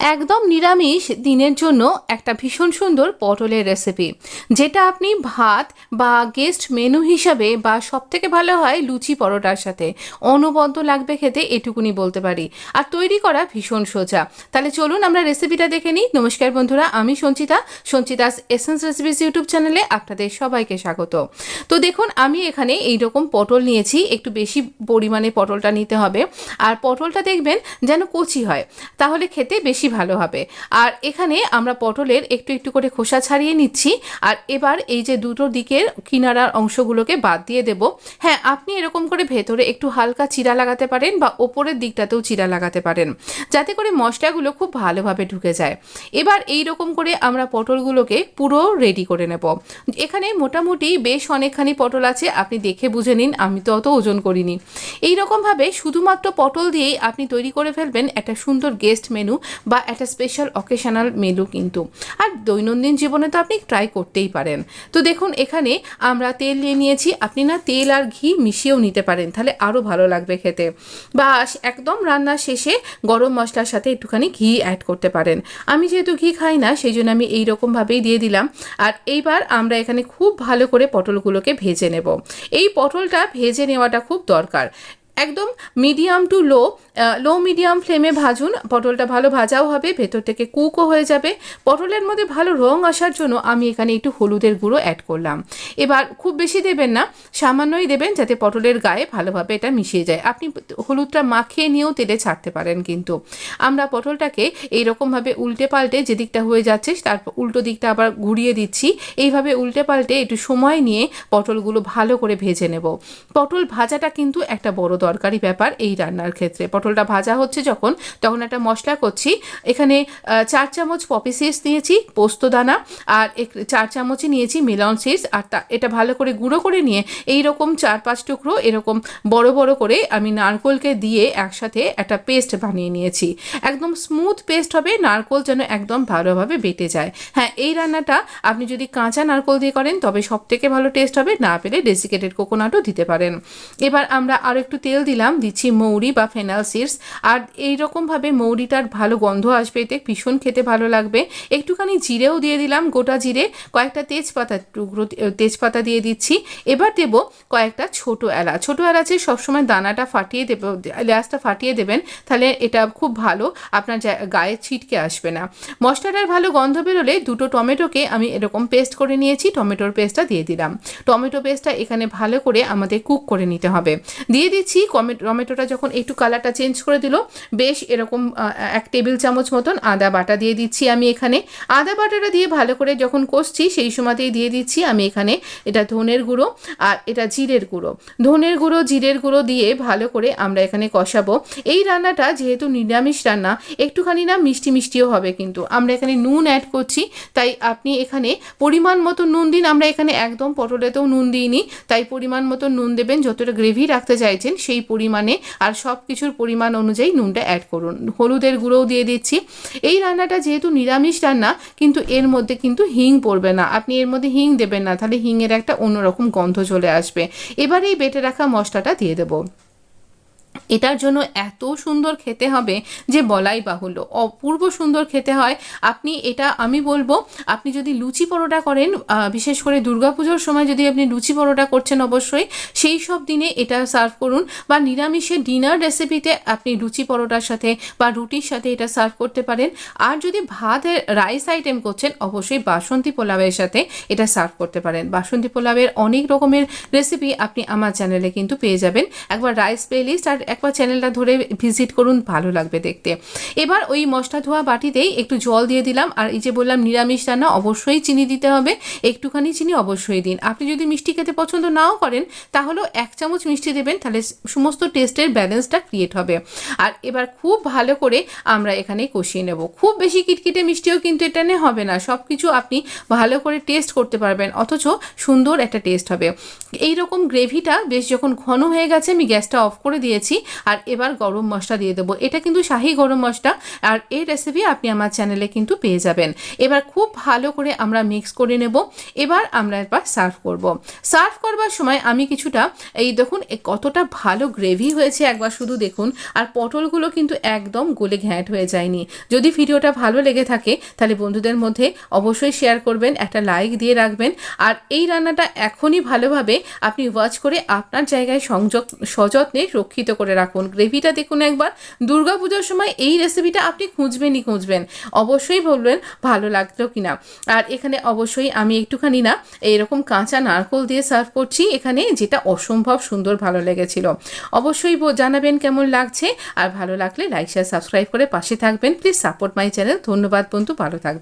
একদম নিরামিষ দিনের জন্য একটা ভীষণ সুন্দর পটলের রেসিপি, যেটা আপনি ভাত বা গেস্ট মেনু হিসাবে বা সবথেকে ভালো হয় লুচি পরোটার সাথে অনবদ্য লাগবে খেতে, এটুকুনি বলতে পারি। আর তৈরি করা ভীষণ সোজা। তাহলে চলুন আমরা রেসিপিটা দেখে নিই। নমস্কার বন্ধুরা, আমি Sanchita, Sanchita's essence recipes YouTube চ্যানেলে আপনাদের সবাইকে স্বাগত। তো দেখুন, আমি এখানে এইরকম পটল নিয়েছি, একটু বেশি পরিমাণে পটলটা নিতে হবে। আর পটলটা দেখবেন যেন কচি হয়, তাহলে খেতে বেশি ভালো হবে। আর এখানে আমরা পটলের একটু একটু করে খোসা ছাড়িয়ে নিচ্ছি। আর এবার এই যে দুটো দিকের কিনারার অংশগুলোকে বাদ দিয়ে দেব। হ্যাঁ, আপনি এরকম করে ভেতরে একটু হালকা চিরা লাগাতে পারেন বা ওপরের দিকটাতেও চিরা লাগাতে পারেন, যাতে করে মশলাগুলো খুব ভালোভাবে ঢুকে যায়। এবার এই রকম করে আমরা পটলগুলোকে পুরো রেডি করে নেব। এখানে মোটামুটি বেশ অনেকখানি পটল আছে, আপনি দেখে বুঝে নিন, আমি তো অত ওজন করিনি। এই রকমভাবে শুধুমাত্র পটল দিয়েই আপনি তৈরি করে ফেলবেন একটা সুন্দর গেস্ট মেনু বা একটা স্পেশাল অকেশনাল মেনু কিন্তু। আর দৈনন্দিন জীবনে তো আপনি ট্রাই করতেই পারেন। তো দেখুন, এখানে আমরা তেল নিয়ে নিয়েছি। আপনি না তেল আর ঘি মিশিয়েও নিতে পারেন, তাহলে আরও ভালো লাগবে খেতে। বা একদম রান্নার শেষে গরম মশলার সাথে একটুখানি ঘি অ্যাড করতে পারেন। আমি যেহেতু ঘি খাই না, সেই জন্য আমি এইরকমভাবেই দিয়ে দিলাম। আর এইবার আমরা এখানে খুব ভালো করে পটলগুলোকে ভেজে নেব। এই পটলটা ভেজে নেওয়াটা খুব দরকার। একদম মিডিয়াম টু লো মিডিয়াম ফ্লেমে ভাজুন। পটলটা ভালো ভাজাও হবে, ভেতর থেকে কুকও হয়ে যাবে। পটলের মধ্যে ভালো রং আসার জন্য আমি এখানে একটু হলুদের গুঁড়ো অ্যাড করলাম। এবার খুব বেশি দেবেন না, সামান্যই দেবেন, যাতে পটলের গায়ে ভালোভাবে এটা মিশিয়ে যায়। আপনি হলুদটা মাখিয়ে নিয়েও তেলে ছাড়তে পারেন। কিন্তু আমরা পটলটাকে এইরকমভাবে উল্টে পাল্টে, যেদিকটা হয়ে যাচ্ছে তারপর উল্টো দিকটা আবার ঘুরিয়ে দিচ্ছি। এইভাবে উল্টে পাল্টে একটু সময় নিয়ে পটলগুলো ভালো করে ভেজে নেব। পটল ভাজাটা কিন্তু একটা বড় দরকারি ব্যাপার এই রান্নার ক্ষেত্রে। পটলটা ভাজা হচ্ছে যখন, তখন একটা মশলা করছি। এখানে 4 চামচ পপি সিডস নিয়েছি, পোস্তদানা, আর 4 চামচই নিয়েছি মেলন সিডস। আর এটা ভালো করে গুঁড়ো করে নিয়ে এই রকম 4-5 টুকরো এরকম বড় বড় করে আমি নারকেলকে দিয়ে একসাথে একটা পেস্ট বানিয়ে নিয়েছি। একদম স্মুথ পেস্ট হবে, নারকেল যেন একদম ভালোভাবে বেটে যায়। হ্যাঁ, এই রান্নাটা আপনি যদি কাঁচা নারকেল দিয়ে করেন তবে সব থেকে ভালো টেস্ট হবে, না পেলে ডেসিকেটেড কোকোনাটও দিতে পারেন। এবার আমরা আরও একটু তেল দিচ্ছি মৌরি বা ফেনাল সিডস। আর এইরকমভাবে মৌরিটার ভালো গন্ধ আসবে, এতে ভীষণ খেতে ভালো লাগবে। একটুখানি জিরেও দিয়ে দিলাম, গোটা জিরে, কয়েকটা তেজপাতা দিয়ে দিচ্ছি। এবার দেব কয়েকটা ছোটো এলাচ। ছোটো এলাচে সবসময় দানাটা ফাটিয়ে দেব, এলাচটা ফাটিয়ে দেবেন, তাহলে এটা খুব ভালো আপনার গায়ে ছিটকে আসবে না। মশলাটার ভালো গন্ধ বেরোলে দুটো টমেটোকে আমি এরকম পেস্ট করে নিয়েছি, টমেটোর পেস্টটা দিয়ে দিলাম। টমেটো পেস্টটা এখানে ভালো করে আমাদের কুক করে নিতে হবে। দিয়ে দিচ্ছি টমেটোটা যখন একটু কালারটা চেঞ্জ করে দিল, বেশ এরকম 1 টেবিল চামচ মতন আদা বাটা দিয়ে দিচ্ছি আমি এখানে। আদা বাটাটা দিয়ে ভালো করে যখন কষছি, সেই সময়তেই দিয়ে দিচ্ছি আমি এখানে এটা ধনের গুঁড়ো আর এটা জিরের গুঁড়ো। ধনের গুঁড়ো জিরের গুঁড়ো দিয়ে ভালো করে আমরা এখানে কষাবো। এই রান্নাটা যেহেতু নিরামিষ রান্না, একটুখানি না মিষ্টি মিষ্টিও হবে, কিন্তু আমরা এখানে নুন অ্যাড করছি, তাই আপনি এখানে পরিমাণ মতো নুন দিন। আমরা এখানে একদম পটলেতেও নুন দিইনি, তাই পরিমাণ মতো নুন দেবেন। যতটা গ্রেভি রাখতে চাইছেন সেই পরিমাণে আর সব কিছুর পরিমাণ অনুযায়ী নুনটা অ্যাড করুন। হলুদের গুঁড়োও দিয়ে দিচ্ছি। এই রান্নাটা যেহেতু নিরামিষ রান্না, কিন্তু এর মধ্যে কিন্তু হিং পড়বে না। আপনি এর মধ্যে হিং দেবেন না, তাহলে হিংয়ের একটা অন্যরকম গন্ধ চলে আসবে। এবার এই বেটে রাখা মশলাটা দিয়ে দেবো। এটার জন্য এত সুন্দর খেতে হবে যে বলাই বাহুল্য, অপূর্ব সুন্দর খেতে হয়। আপনি এটা আমি বলবো, আপনি যদি লুচি পরোটা করেন, বিশেষ করে দুর্গাপুজোর সময় যদি আপনি লুচি পরোটা করছেন, অবশ্যই সেই সব দিনে এটা সার্ভ করুন। বা নিরামিষের ডিনার রেসিপিতে আপনি লুচি পরোটার সাথে বা রুটির সাথে এটা সার্ভ করতে পারেন। আর যদি ভাতের রাইস আইটেম করছেন, অবশ্যই বাসন্তী পোলাওয়ের সাথে এটা সার্ভ করতে পারেন। বাসন্তী পোলাওয়ের অনেক রকমের রেসিপি আপনি আমার চ্যানেলে কিন্তু পেয়ে যাবেন। একবার রাইস প্লেলিস্ট আর একবার চ্যানেলটা ধরে ভিজিট করুন, ভালো লাগবে দেখতে। এবার ওই মশলা ধোয়া বাটিতেই একটু জল দিয়ে দিলাম। আর এই যে বললাম নিরামিষ রান্না, অবশ্যই চিনি দিতে হবে, একটুখানি চিনি অবশ্যই দিন। আপনি যদি মিষ্টি খেতে পছন্দ নাও করেন, তাহলেও 1 চামচ মিষ্টি দেবেন, তাহলে সমস্ত টেস্টের ব্যালেন্সটা ক্রিয়েট হবে। আর এবার খুব ভালো করে আমরা এখানে কষিয়ে নেব। খুব বেশি কিটকিটে মিষ্টিও কিন্তু এটা নিয়ে হবে না, সব কিছু আপনি ভালো করে টেস্ট করতে পারবেন, অথচ সুন্দর একটা টেস্ট হবে। এইরকম গ্রেভিটা বেশ যখন ঘন হয়ে গেছে, আমি গ্যাসটা অফ করে দিয়েছি। দিয়েছি। আর এবার গরম মশলা দিয়ে দেবো, এটা কিন্তু শাহি গরম মশলা, আর এই রেসিপি আপনি আমার চ্যানেলে কিন্তু পেয়ে যাবেন। এবার খুব ভালো করে আমরা মিক্স করে নেব। এবার আমরা সার্ভ করব। সার্ভ করবার সময় আমি কিছুটা, এই দেখুন কতটা ভালো গ্রেভি হয়েছে, একবার শুধু দেখুন। আর পটলগুলো কিন্তু একদম গলে ঘ্যাঁট হয়ে যায়নি। যদি ভিডিওটা ভালো লেগে থাকে তাহলে বন্ধুদের মধ্যে অবশ্যই শেয়ার করবেন, একটা লাইক দিয়ে রাখবেন। আর এই রান্নাটা এখনই ভালোভাবে আপনি ওয়াচ করে আপনার জায়গায় সযত্নে রক্ষিত করে রাখুন। গ্রেভিটা দেখুন একবার। দুর্গাপুজোর সময় এই রেসিপিটা আপনি খুঁজবেন, অবশ্যই বলবেন ভালো লাগলো কিনা। আর এখানে অবশ্যই আমি একটুখানি না এরকম কাঁচা নারকেল দিয়ে সার্ভ করছি এখানে, যেটা অসম্ভব সুন্দর ভালো লেগেছিল। অবশ্যই জানাবেন কেমন লাগছে, আর ভালো লাগলে লাইক শেয়ার সাবস্ক্রাইব করে পাশে থাকবেন। Please support my channel. ধন্যবাদ বন্ধু, ভালো থাকবেন।